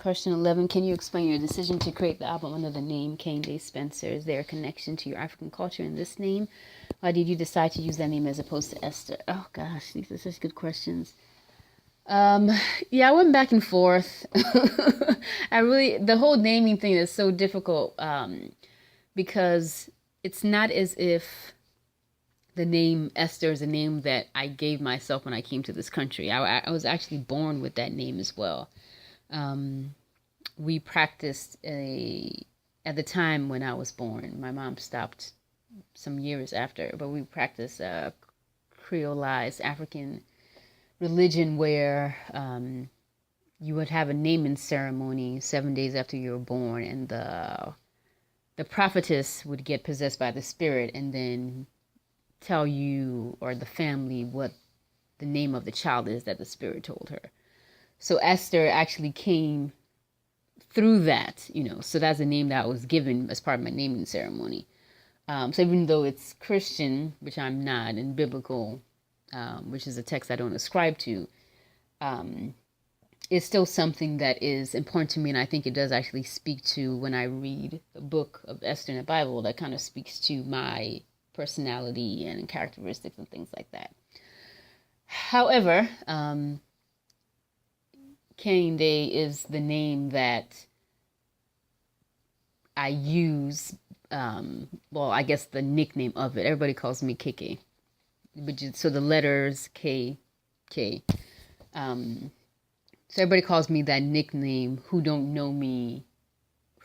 Question 11. Can you explain your decision to create the album under the name Kehinde Spencer? Is there a connection to your African culture in this name? Why did you decide to use that name as opposed to Esther? Oh gosh, these are such good questions. Yeah, I went back and forth. The whole naming thing is so difficult, because it's not as if the name Esther is a name that I gave myself when I came to this country. I was actually born with that name as well. We practiced at the time when I was born. My mom stopped some years after, but we practiced a Creolized African religion where you would have a naming ceremony 7 days after you were born, and the prophetess would get possessed by the spirit and then tell you or the family what the name of the child is that the spirit told her. So Esther actually came through that, so that's the name that I was given as part of my naming ceremony. So even though it's Christian, which I'm not, and biblical, which is a text I don't ascribe to, it's still something that is important to me. And I think it does actually speak to, when I read the book of Esther in the Bible, that kind of speaks to my personality and characteristics and things like that. However, Kehinde is the name that I use, I guess the nickname of it. Everybody calls me Keke. So the letters K. So everybody calls me that nickname who don't know me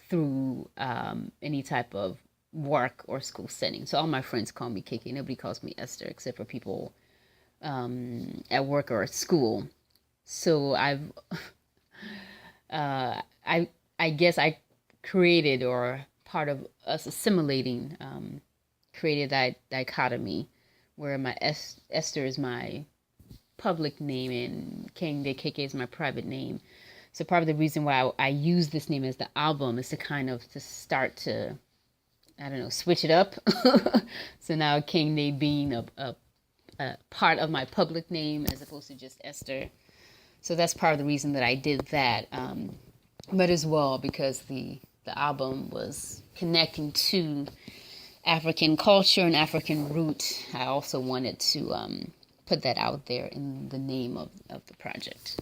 through any type of work or school setting. So all my friends call me Keke. Nobody calls me Esther except for people at work or at school. So I guess I created, or part of us assimilating, created that dichotomy where my Esther is my public name and Kehinde Keke is my private name. So part of the reason why I use this name as the album is to kind of to start to, switch it up. So now Kehinde being a part of my public name as opposed to just Esther. So that's part of the reason that I did that. But as well, because the album was connecting to African culture and African root, I also wanted to put that out there in the name of the project.